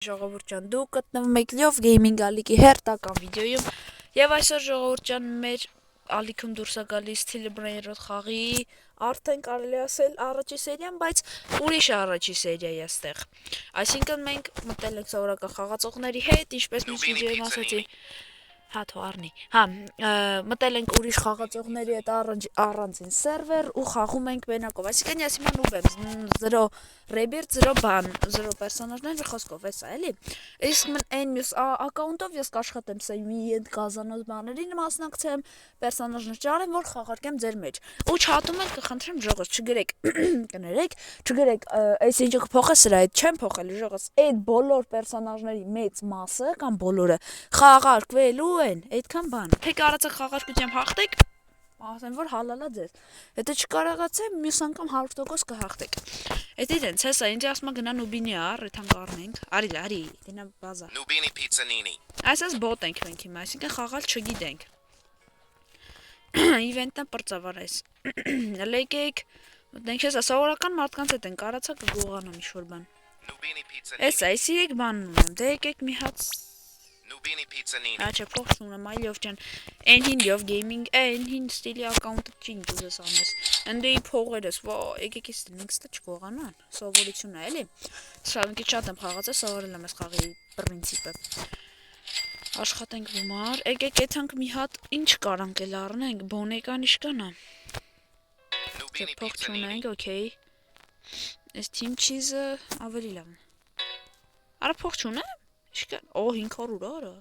Ժողովուրդ ջան, դուք գտնվում եք Լյով Գեյմինգ ալիքի հերթական վիդեոյում եւ այսօր ժողովուրդ ջան մեր ալիքում դուրս է գալիս Telebrain-երոտ խաղի արդեն կարելի ասել առաջի սերիան, բայց ուրիշ առաջի սերիա է այստեղ։ Այսինքն մենք մտել ենք սովորական խաղացողների հետ, ինչպես մյուս վիդեոյում ասացի։ Հա թողարնի։ Հա, մտել ենք ուրիշ խաղացողների հետ առանձին սերվեր ու խաղում ենք մենակով։ Այսինքն ես հիմա նուբ եմ, 0 ռեբիրտ, 0 բան, 0 պերսոնաժներ խոսքով էսա, էլի։ Իսկ այն մյուս ակաունտով ես կաշխատեմ սա մի գազանոց բաներին մասնակցեմ, պերսոնաժներ ճարեմ, որ խաղարկեմ ձեր մեջ։ Ու չհատում եք կխնդրեմ ժողովուրդ չգրեք, կներեք, չգրեք, այս ինչը կփոխե սրա հետ չեմ փոխել ժողովուրդ, այդ բոլոր պերսոնաժների մեծ մասը կամ բոլորը խաղարկվելու են, այդքան բան։ Թե կարացեք խաղարկությամբ հաղթեք, ասեմ որ հալալա ձեզ։ Եթե չկարողացեք, մյուս անգամ 100% կհաղթեք։ Էդի դենց հեսա, ինձ ասма գնա նուբինի առ, այդ համ կառնենք։ Արի, դինա բազա։ Nubini Pizzanini. Այսպես բոտ ենք մենք հիմա, այսինքն խաղալ չգիտենք։ Իվենտը պրծավար այս։ Լեկեք, մտնենք հեսա, սովորական մարդկանց հետ են, կարացա կգողանամ ինչ-որ բան։ Nubini Pizzanini. Էսա, այս իրեք բան ունեմ, դե եկեք մի հաց Nubini Pizzanini. Աչա փոխս ունեմ, այլով ջան։ Այն հին Լյով Գեյմինգ, այն հին ստիլի ակաունտը չի ինչ ուզես անես։ Ընդեի փողերս, ո, եկեք էս լինքստը չկողանան։ Սովորություն է, էլի։ Սա մի քիչ շատ եմ խաղացել, սովորել եմ այս խաղի պրինցիպը։ Աշխատենք գումար, եկեք եթանք մի հատ ինչ կարանք էլ առնենք, բոնեկան իշկանա։ Nubini Փող Pizzanini. չունենք, օքեյ։ Այս team cheese-ը ավելի լավ է։ Արա փող չունեմ։ Իշկան, օ 500 արա։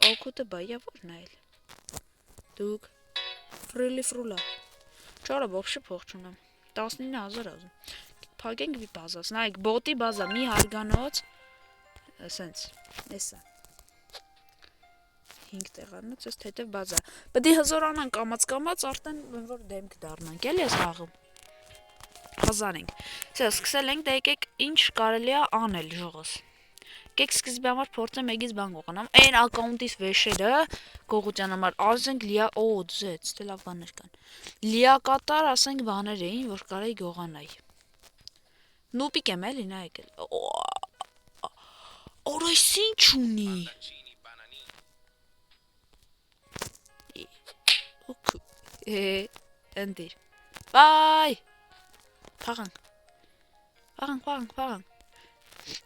Օկուտը բայա որն է այլ։ Դուք ֆրուլա։ Չարա вообще փող չունեմ։ 19000 ազում։ Փակենք մի բազաս։ Նայեք, բոտի բազա մի հարգանոց։ Ասենց, էսա։ 5 տեղանոց, էս թեթև բազա։ Պետք է հզորանան կամած արդեն ոնց որ դեմք դառնանք, էլի էս խաղում։ Խզանենք։ Սա սկսել ենք, դե եկեք ինչ կարելի է անել ժողոս։ Եկեք սկզբի համար փորձեմ մեգից բան գողանամ։ Այն ակաունտից վեշերը գողության համար ասենք լիա, օ, ձեծ, դե լավ բաներ կան։ Լիակատար ասենք բաներ էին, որ կարեի գողանայի։ Նուպիկ եմ էլի նա եկել։ Օրայս ինչ ունի։ Pancini Bananini. Ընտիր։ Բայ։ Փաղանք։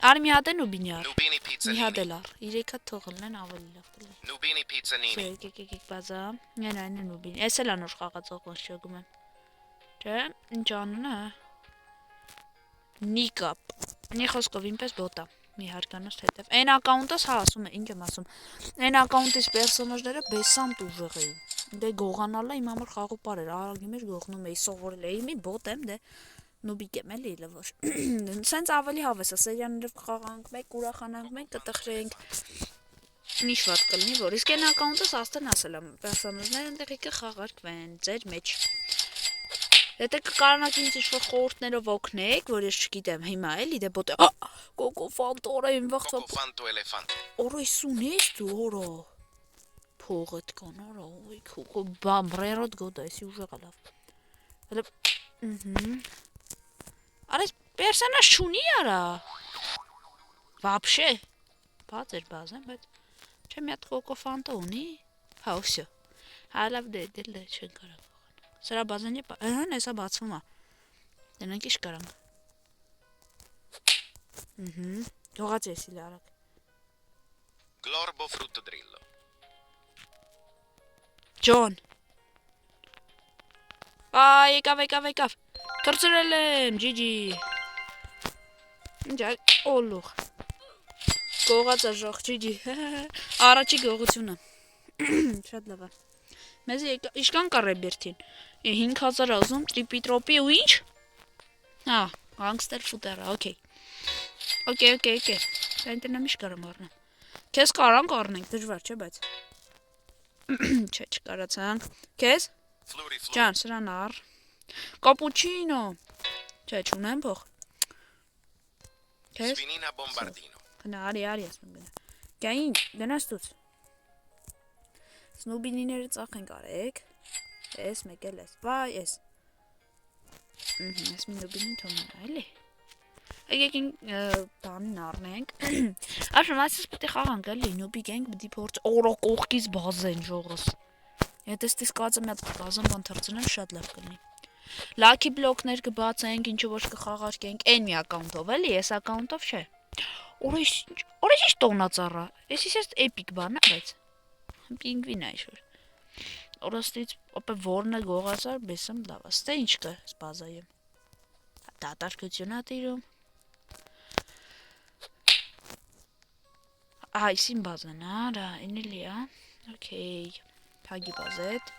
Արի մի հատ է նուբինի առ։ Nubini Մի Pizzanini. հատ էլ առ։ 3 հատ թողելն են ավելի լավ կլինի։ Nubini Pizzanini. Եկեք բազա։ Նեն այն է նուբին։ Էս էլ անոր խաղացող ոնց չգում եմ։ Չէ, ինչ անունը։ Նիկապ։ Մի խոսքով ինպես բոտա։ Մի հարգանոց հետև։ Այն ակաունտս հա ասում է, ինչ եմ ասում։ Այն ակաունտից պերսոնաժները բեսանտ ուժեղ էին։ Դե գողանալը իմ համար խաղոպար էր, արագի մեջ գողնում էի, սովորել էի, մի բոտ եմ, դե նուբիկ եմ էլի լվոր։ Սենց ավելի հավես է, սերիաներով կխաղանք, մեկ ուրախանանք, մեկ կտխրենք։ Ինչ վատ կլինի, որ իսկ այն ակաունտս աստեն ասել եմ, պերսոնաժները ընդեղ եկը խաղարկվեն ձեր մեջ։ Եթե կկարանաք ինձ ինչ-որ խորհուրդներով օգնեք, որ ես չգիտեմ հիմա էլի դե բոտ կոկո ֆանտորա իմ վաղթա Coco Fanto Elefante. օրայսուն ես դու օրա փողդ կան օրա ոյ կոկո բամրերոտ գոդայսի ուժեղա լավ հələ արես պերսոնաժ չունի արա вообще բաց էր բազեն բայց չէ մի հատ կոկո ֆանտո ունի հա всё հա լավ դե չեն կարող սրա բազենի հան էսա բացվում է դրանք ինչ կարանք Թողած ես իլ արագ Glorbo Fruttodrillo. Ջոն Այ եկավ Կրծրել եմ ջիջի Ինչ օլուղ Գողած է ժող ջիջի Առաջի գողությունը Շատ լավ է Մեզ իշկան կա ռեբերթին 5000 ազում տրիպի ու ինչ Հա գանգստեր ֆուտերա օքեյ Այնտենամ ինչ կարամ առնեմ Քեզ կարանք առնենք դժվար չէ բայց Չէ չկարացանք Քեզ Fluri Flu. Ջան սրան առ Կապուչինո Չէ չունեմ փող Քեզ Sfinina Bombardino. Գնա արի ասում գնա Գա ինչ գնաս դուց Սնուբինիները ծախենք արեք Էս մեկ էլ էս Վայ էս Էս մի նուբինին թոմն էլի Եկեք բանն առնենք։ Ապա այսպես պետք է խաղանք էլի, նոբի գենք պետք է փորձ օրո կողքից բազեն ժողս։ Եթե ստես կածը մի հատ բազան բան թրծնեմ շատ լավ կլինի։ Lucky block-ներ կբացենք, ինչու ոչ կխաղարկենք այն մի account-ով էլի, այս account-ով չէ։ Օրիշ տոնածառա։ Էսի էս էպիկ բան է, բայց պինգվին է շուտ։ Օրստից ապա որն է գողացար, բեսեմ լավ։ Ստե ինչ կա բազայում։ Դատարկություն է տիրում։ Այսին բազան, արա, ինելի է։ Okay։ Թագի բազետ։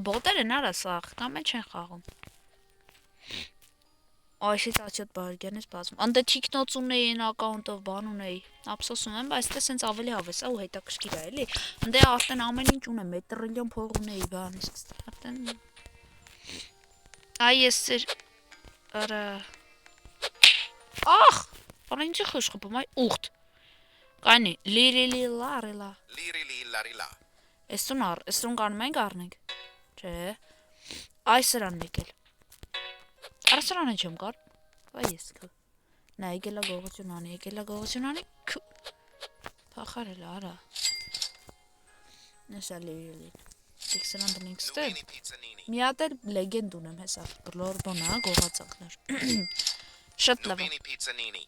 Բոտերը նարա սաղ, կամ է չեն խաղում։ Այսից աչետ բարգյանից բացում։ Անդե թիկնոց ունեի են ակաունտով բան ունեի։ Ափսոսում եմ, բայց դե սենց ավելի հավես է ու հետաքրքիր է, էլի։ Անդե արդեն ամեն ինչ ունեմ, 1 տրիլիոն փող ունեի բան, իսկ արդեն Այ ես ծեր արա Ախ, բան ինչի խշխփում, այ ուղտ։ Կանի, լիրիլի լարիլա։ Lirili larila. Էստուն կարնում ենք առնենք։ Չէ։ Այս սրանն եկել։ Արա սրանը չեմ կար։ Վայ ես քո։ Նա եկելա գողություն անի։ Փախարել արա։ Նեսա լիրիլի։ Դիք սրան դնենք ստե։ Nubini pizzanini. Մի հատ էլ լեգենդ ունեմ հեսա։ Գլորբոնա գողացանքներ։ Շատ լավ։ Nubini pizzanini.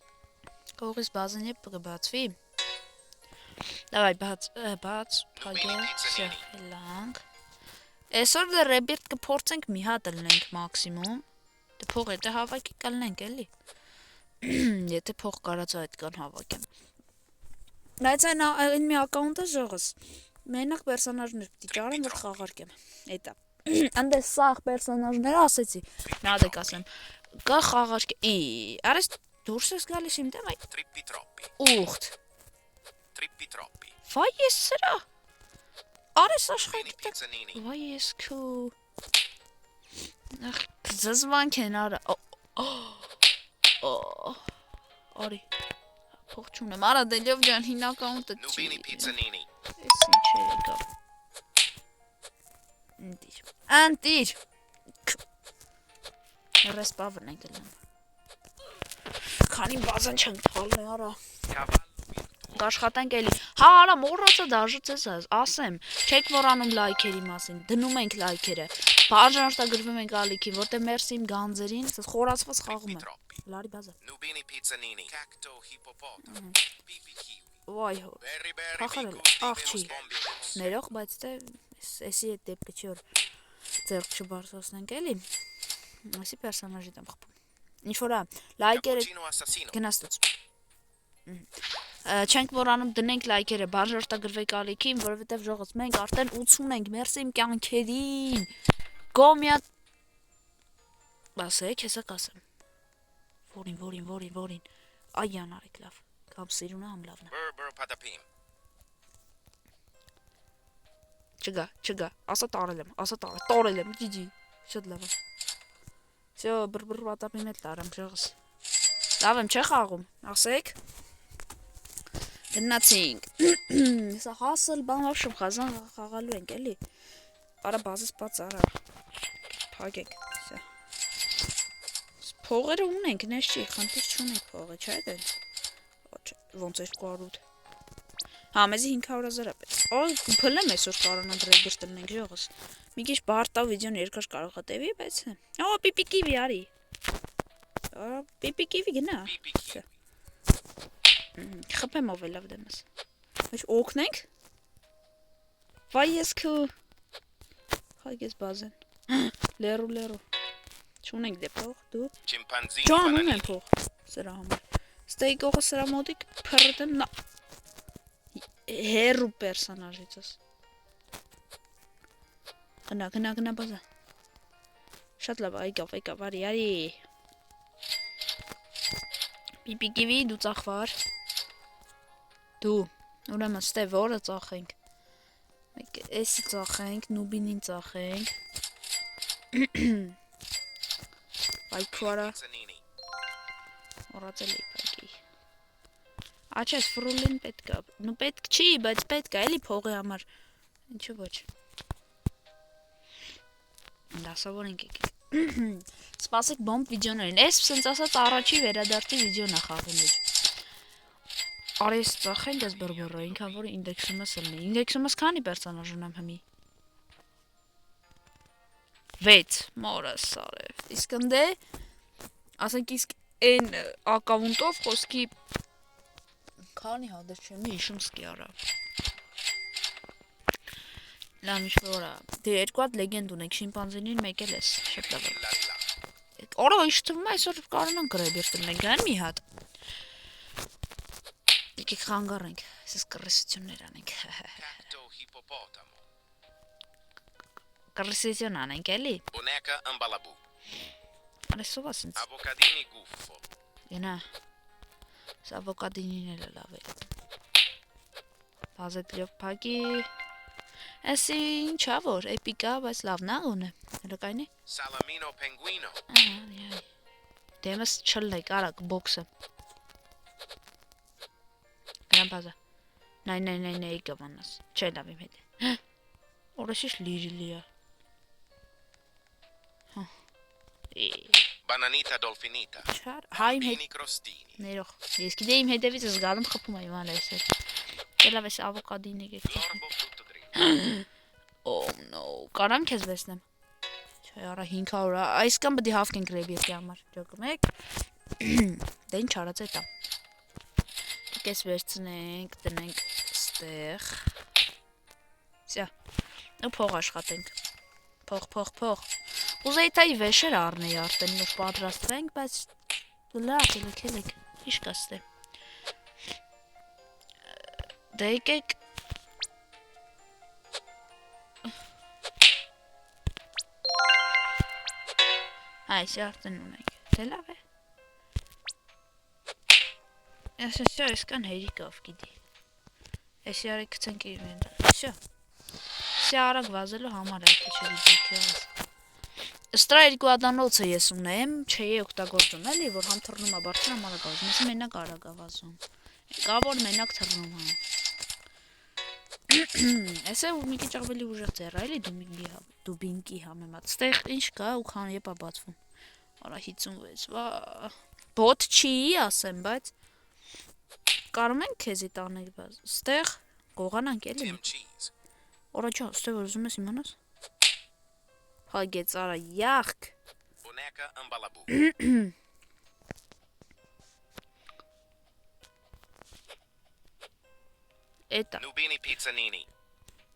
Գողից բազան եփ կբացվի։ Давай, բաց, փագե, всё, լանք։ Այսօր դե ռեբիրտ կփորձենք մի հատ լնենք մաքսիմում։ Դե փող եթե հավաքի կլնենք էլի։ Եթե փող կարած այդ կան հավաքեմ։ Բայց այն մի ակաունտը ժողս։ Մենակ պերսոնաժներ պիտի ճարեմ, որ խաղարկեմ։ Էտա։ Անդե սաղ պերսոնաժները ասեցի։ Նա դե կասեմ։ Կա խաղարկե։ Արես դուրս ես գալիս իմ դեմ, այ Trippi troppi. ուղտ։ Trippi troppi. Վայ ես սրա։ Արես աշխարհի Nubini pizzanini. Վայ ես քու։ Ախ, զզվանք են արա։ Արի։ Փող չունեմ, արա դելյով ջան, հին ակաունտը չի։ Nubini pizzanini. Էս ինչ է եկա։ Անտիր։ Ռեսպավն ենք լեմ։ Քանի բազան չենք թալնի արա։ Cavallo Աշխատենք էլի։ Հա, արա, մոռացա դաժծես ասեմ։ Չեք մոռանում լայքերի մասին։ Դնում ենք լայքերը։ Բաժանորդագրվում ենք ալիքին, որտեղ մերսի իմ գանձերին, ասես խորացված խաղում եմ։ troppi. Լարի բազա։ Nubini pizzanini. Cacto hippopotamo. Pipi kiwi. Վայ հո։ Berry berry Փախարել ficus աղ չի։ divinus bombicus. Ներող, բայց դե էսի է դեպքը չի որ ձեռք չբարձրացնենք էլի։ Այսի պերսոնաժի դեմ խփում։ Ինչ որ է, լայքերը Cappuccino assassino. գնաստուց։ Չենք մոռանում դնենք լայքերը, բաժանորդագրվեք ալիքին, որովհետև ժողոց մենք արդեն 80 ենք, մերսի իմ կյանքերին։ Գոմյա Բասեք, հեսա կասեմ։ Որին։ Այան արեք լավ։ Կամ սիրունը համ լավն է։ Berber patapim. Չգա, ասա տարել եմ, ջիջի, շատ լավ է։ Всё, բրբր պատապին էլ տարեմ, ժողս։ Լավ եմ, չէ խաղում, ասեք։ Գնացինք։ Սա հասել բան վաշում խազան խաղալու ենք, էլի։ Արա բազս բաց արա։ Փագեք, всё։ Փողերը ունենք, նես չի, խնդիր չունենք փողը, չէ՞ դենց։ Ոնց 200։ Հա, մեզի 500,000 է պետք։ Օ, փլեմ այսօր կարողանանք ռեբիրտ տնենք ժողս։ Մի քիչ բարտա վիդեոն երկար կարող է տևի, բայց Օ, պիպիկիվի արի։ Պիպիկիվի գնա։ Pipi kiwi. Խփեմ ով է լավ դեմս։ Ոչ օգնենք։ Վայ ես քու։ Հայգես բազեն։ Լերու։ Չունենք դե փող, դու։ Chimpanzini Ջան bananini. ունեմ փող։ Սրա համար։ Ստեյկողը սրա մոտիկ փռդեմ նա։ Հերու պերսոնաժիցս։ Գնա բազա։ Շատ լավ, այկավ, արի։ Պիպիկիվի դու ծախվար։ Դու, ուրեմն ստե որը ծախենք։ Մեկ էսի ծախենք, նուբինին ծախենք։ Այ քորա, Pizzanini. մոռացել էի փակի։ Աչես ֆրուլին պետք է։ Նու պետք չի, բայց պետք է էլի փողի համար։ Ինչու ոչ։ Դասավորենք եկեք։ Սպասեք բոմբ վիդեոներին։ Այս սենց ասած առաջի վերադարձի վիդեոն է խաղի մեջ։ Արի ես ծախենք այս բրբորը, ինքան որ ինդեքսումս ելնի։ Ինդեքսումս քանի պերսոնաժ ունեմ հիմի։ 6 մորս արև։ Իսկ ընդ է ասենք իսկ այն ակաունտով խոսքի քանի հանդես չեմ հիշում սկի արա։ Լամիշ որա։ Դե երկու հատ լեգենդ ունեք, շիմպանզինին մեկ էլ էս շփտավը։ Օրա ինչ թվում է այսօր կարողանանք գրեբեր տնենք, այն մի հատ։ Եկեք խանգարենք, այսպես կռեսություններ անենք։ Cacto hippopotamo. Կռեսություն անենք էլի։ Boneca ambalabù. Արեսով ասենց։ Avocadini guffo. Գնա։ Սա ավոկադինին էլ լավ է։ Բազետլիով փակի։ Էսի ինչա որ էպիկա, բայց լավն է ունե։ Հելոկայնի։ Salamino penguino. Ահա, դեմս չլեք, արագ բոքսը։ Գնա բազա։ Նայ կավանաս։ Չէ լավ իմ հետ։ Օրոշիշ լիրիլիա։ Հա։ Bananita dolfinita. Չար, հայ իմ հետ Bini crostini. ներող։ Ես գիտեի իմ հետևից զգալում խփում եմ ան այսօր։ Դելավ էս ավոկադին եկեք։ Glorbo frutto grigio. Oh no, կարամ քեզ վերցնեմ։ Չէ, արա 500 է։ Այսքան պետք է հավքենք ռեբիետի համար։ Ջոկում եք։ Դե ինչ արած է դա։ Դες վերցնենք, տնենք ստեղ։ Սա։ Ու փող աշխատենք։ Փող։ Ուզեի թայի վեշեր առնեի արդեն նոր պատրաստվենք, բայց լավ ելեք։ Ինչ կաստե։ Դե եկեք այս արդեն ունենք։ Դե լավ է։ Այսօր այսքան հերիկով գիտի։ Էսի արի գցենք իրեն։ Շո։ Սա արագ վազելու համար է քիչ վիդեոյից։ Ստրա երկու հատանոցը ես ունեմ, չէի օգտագործում էլի, որ համ թռնում է բարձր համ արագ վազում։ Ես մենակ արագ է վազում։ Կա որ մենակ թռնում է։ Էսը մի քիչ ավելի ուժեղ ծեր էլի դուբինկի համեմատ։ Ստեղ ինչ կա ու քան եփա բացվում։ Արա 56, վա։ Բոտ չի ասեմ, բայց կարում ենք քեզի տանել բաց։ Ստեղ գողանանք էլի։ Tim cheese. Օրա ջա, ստեղ ուզում ես իմանաս։ Հագեց արա յախք։ Boneca ambalabù. Էտա Nubini pizzanini.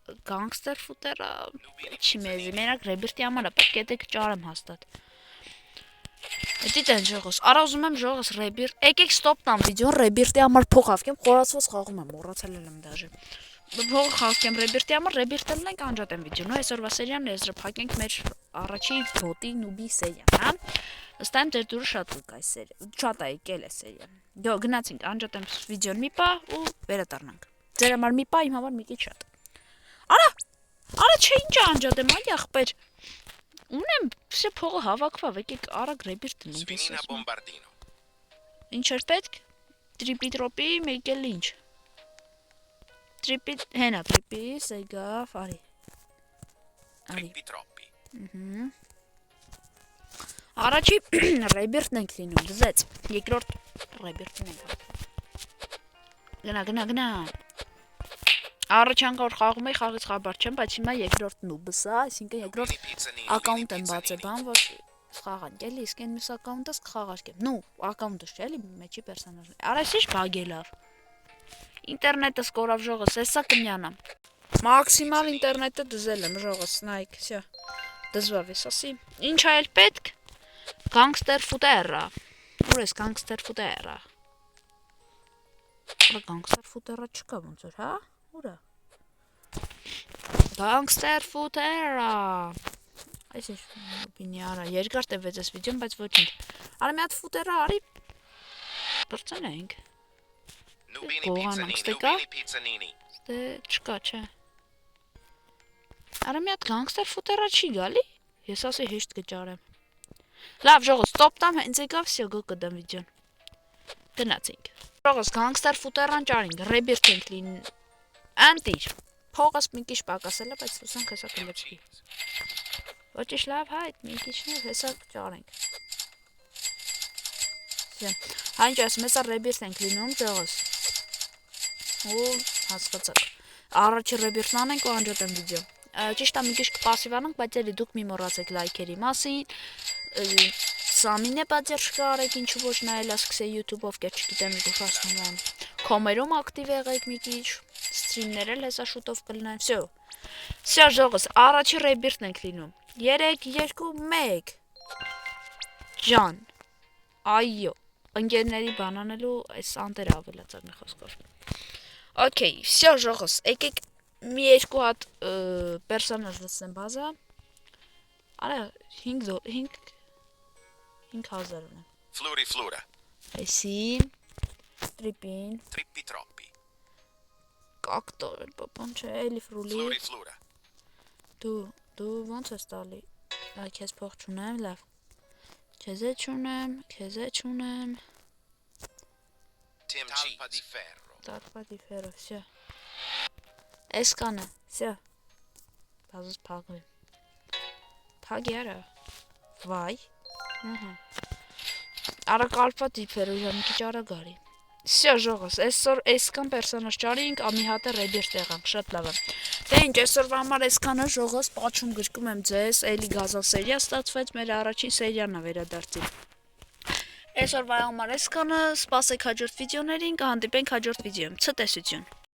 գանգստեր ֆուտերա չի մեզի, մենակ ռեբերտի համար է, պետք է դեք ճարեմ հաստատ։ Էդի տեն ժողոս, արա ուզում եմ ժողոս ռեբերտ, եկեք ստոպ տամ վիդեոն ռեբերտի համար փող հավքեմ, խորացված խաղում եմ, մոռացել եմ դաժե։ Փող հավքեմ ռեբերտի համար, ռեբերտելն ենք անջատեմ վիդեոն, այսօրվա սերիան եզրը փակենք մեր առաջի բոտի նուբի սերիան, հա։ Ըստայմ ձեր դուրը շատ կայ սերիա, շատ է եկել է սերիան։ Դո գնացինք, անջատեմ վիդեոն մի պահ ու վերադառնանք։ Ձեր համար մի պահ, իմ համար մի քիչ շատ։ Արա չէ ինչ անջատեմ, այ ախպեր։ Ունեմ, վсё փողը հավաքվավ, եկեք արագ ռեբերտ տնենք Sfinina էս։ bombardino. Ինչ էր պետք։ Տրիպի տրոպի, մեկ էլ ինչ։ Տրիպի, հենա տրիպի, սեգավ, արի։ Trippi troppi. Առաջի ռեբերտն ենք լինում, դզեց։ Երկրորդ ռեբերտն ենք։ Գնա։ Առաջ անգամ խաղում էի, խաղից խաբար չեմ, բայց հիմա երկրորդ նուբս է, այսինքն երկրորդ ակաունտ եմ բացել, բան որ խաղանք էլի, իսկ այն մյուս ակաունտս կխաղարկեմ։ Նու, ակաունտս չէ, էլի մեջի պերսոնաժն։ Արա էս ինչ բագ է լավ։ Ինտերնետը սկորավ ժողս, էսա կնյանա։ Մաքսիմալ ինտերնետը դզել եմ ժողս, նայք, всё։ Դզվավ էս ասի։ Ինչ այլ պետք։ Գանգստեր ֆուտերա։ Ուր էս գանգստեր ֆուտերա։ Արա գանգստեր ֆուտերա չկա ոնց որ, հա։ Ուրա։ Gangster ֆուտերա։ Այս է բինյարա, երկար տևեց այս վիդեոն, բայց ոչինչ։ Արա մի հատ ֆուտերա արի։ Բրցնենք։ Nubini Gohanam, pizzanini. stekka? Nubini pizzanini. Դե չկա, չէ։ Արա մի հատ գանգստեր ֆուտերա չի գալի։ Ես ասի հեշտ կճարեմ։ Լավ, ժողոս, ստոպ տամ, հենց եկավ, всё, գո կդամ վիդեոն։ Գնացինք։ Ժողոս, գանգստեր ֆուտերան ճարինք, ռեբերտ ենք լինի։ Անտիր։ Փողս մի քիչ պակասել է, բայց ուսանք հեսա կլճի։ Ոչիշ լավ հայտ, մի քիչներ հեսա ճարենք։ Հանկյա ասում ես ռեբիրտ ենք լինում ճողս։ Ու հասկացաք։ Առաջի ռեբիրտն անենք ու անջատեմ վիդեո։ Ճիշտ է մի քիչ կպասիվանանք, բայց էլի դուք մի մոռացեք լայքերի մասին։ Սամին է պատերժ կարեք, ինչու ոչ նայել ասկսե YouTube-ով, կեր չգիտեմ, գուշացնում եմ։ Կոմերում ակտիվ եղեք մի քիչ, սթրիմներ էլ հեսա շուտով կլինեն, всё։ Всё ժողս, առաջի ռեբիրտն ենք լինում։ 3 2 1 Ջան։ Այո, ընկերների բանանելու այս անտերը ավելացած խոսքով։ Okay, всё ժողս, եկեք մի երկու հատ պերսոնաժ լսեմ բազա։ Արա 5000 ունեմ։ Fluri flura. Այսի տրիպին, Trippi troppi. կակտոր, պապան չէ, էլի ֆրուլի։ Fluri flura. Դու ոնց ես տալի։ Այ քեզ փող չունեմ, լավ։ Քեզ չունեմ։ Tim Talpa di ferro. Տարպա դիֆերը, всё։ Էս կանա, всё։ Բազս փագվի։ Փագի արա։ Վայ։ Արա կալպա դիֆերը, մի քիչ արա գարի։ Всё ժողս, այսօր այսքան պերսոնաժ ճարինք, ամի հատը ռեբիրտ եղանք, շատ լավ է։ Դե ինչ, այսօրվա համար այսքանը ժողս, պատշում գրկում եմ ձեզ, էլի գազալ սերիա ստացվեց, մեր առաջին սերիան է վերադարձին։ Այսօրվա համար այսքանը, սպասեք հաջորդ վիդեոներին, կհանդիպենք հաջորդ վիդեոյում, ցտեսություն։